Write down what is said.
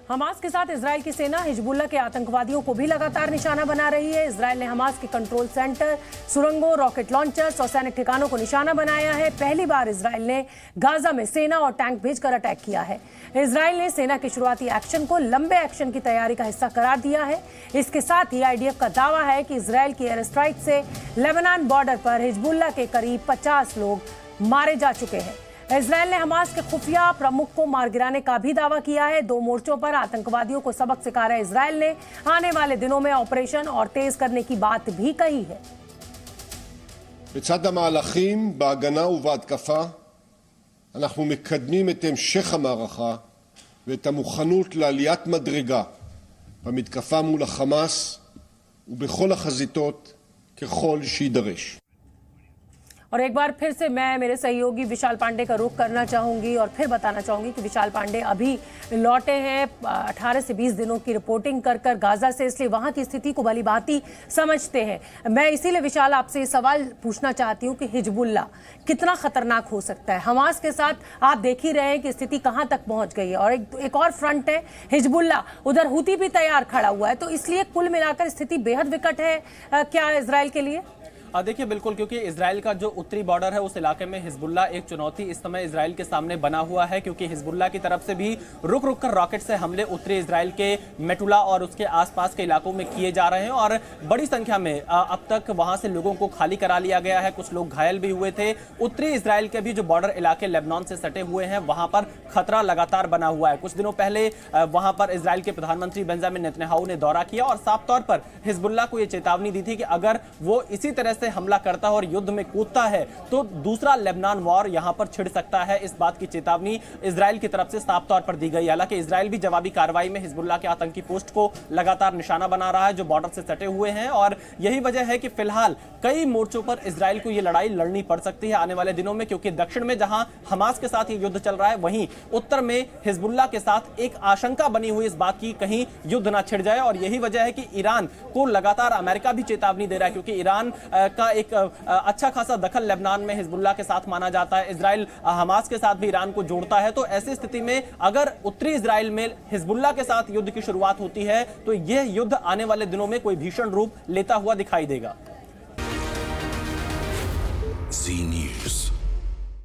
Hamas के साथ Israel की सेना हिजबुल्ला के आतंकवादियों को भी लगातार निशाना बना रही है। इजराइल ने हमास के कंट्रोल सेंटर, सुरंगों, रॉकेट लॉन्चर्स और सैनिक ठिकानों को निशाना बनाया है। पहली बार इजराइल ने गाजा में सेना और टैंक भेजकर अटैक किया है। इजराइल ने सेना के शुरुआती एक्शन को लंबे एक्शन की तैयारी का हिस्सा करार दिया है। इसके साथ ही आईडीएफ का दावा है कि इजराइल की एयर स्ट्राइक से लेबनान बॉर्डर पर हिजबुल्ला के करीब 50 लोग मारे जा चुके हैं। इजराइल ने हमास के खुफिया प्रमुख को मार गिराने का भी दावा किया है। 2 मोर्चों पर आतंकवादियों को सबक सिखा रहे इजराइल ने आने वाले दिनों में ऑपरेशन और तेज करने की बात भी कही है। בצד המהלכים בהגנה ובהתקפה אנחנו מקדמים את המשך המערכה ואת המוכנות לעליית מדרגה במתקפה מול החמאס ובכל החזיתות ככל שידרש। और एक बार फिर से मैं मेरे सहयोगी विशाल पांडे का रुख करना चाहूंगी और फिर बताना चाहूंगी कि विशाल पांडे अभी लौटे हैं 18 से 20 दिनों की रिपोर्टिंग कर गाजा से, इसलिए वहां की स्थिति को भली भांति समझते हैं। मैं इसीलिए विशाल आपसे ये सवाल पूछना चाहती हूं कि हिजबुल्ला कितना खतरनाक हो सकता है। हमास के साथ आप देख ही रहे हैं कि स्थिति कहां तक पहुंच गई है और एक और फ्रंट है हिजबुल्ला, उधर हुती भी तैयार खड़ा हुआ है, तो इसलिए कुल मिलाकर स्थिति बेहद विकट है क्या इजराइल के लिए? देखिए बिल्कुल, क्योंकि इजराइल का जो उत्तरी बॉर्डर है उस इलाके में हिजबुल्ला एक चुनौती इस समय इजराइल के सामने बना हुआ है, क्योंकि हिजबुल्ला की तरफ से भी रुक रुक कर रॉकेट से हमले उत्तरी इजराइल के मेटुला और उसके आसपास के इलाकों में किए जा रहे हैं और बड़ी संख्या में अब तक वहां से लोगों को खाली करा लिया गया है। कुछ लोग घायल भी हुए थे। उत्तरी इजराइल के भी जो बॉर्डर इलाके लेबनान से सटे हुए हैं वहां पर खतरा लगातार बना हुआ है। कुछ दिनों पहले वहां पर इजराइल के प्रधानमंत्री बेंजामिन नेतन्याहू ने दौरा किया और साफ तौर पर हिजबुल्ला को यह चेतावनी दी थी कि अगर वो इसी तरह से हमला करता है और युद्ध में कूदता है तो दूसरा लेबनान वॉर यहां पर छिड़ सकता है। इस बात की चेतावनी इजराइल की तरफ से साफ तौर पर दी गई। हालांकि इजराइल भी जवाबी कार्रवाई में हिजबुल्ला के आतंकी पोस्ट को लगातार निशाना बना रहा है जो बॉर्डर से सटे हुए हैं और यही वजह है कि फिलहाल कई मोर्चों पर इजराइल को यह लड़ाई लड़नी पड़ सकती है आने वाले दिनों में, क्योंकि दक्षिण में जहां हमास के साथ ये युद्ध चल रहा है वहीं उत्तर में हिजबुल्ला के साथ एक आशंका बनी हुई इस बात की कहीं युद्ध ना छिड़ जाए। और यही वजह है कि ईरान को लगातार अमेरिका भी चेतावनी दे रहा है, क्योंकि ईरान का एक अच्छा खासा दखल लेबनान में हिजबुल्ला के साथ माना जाता है। इजराइल हमास के साथ भी ईरान को जोड़ता है, तो ऐसी स्थिति में अगर उत्तरी इजराइल में हिजबुल्ला के साथ युद्ध की शुरुआत होती है तो यह युद्ध आने वाले दिनों में कोई भीषण रूप लेता हुआ दिखाई देगा।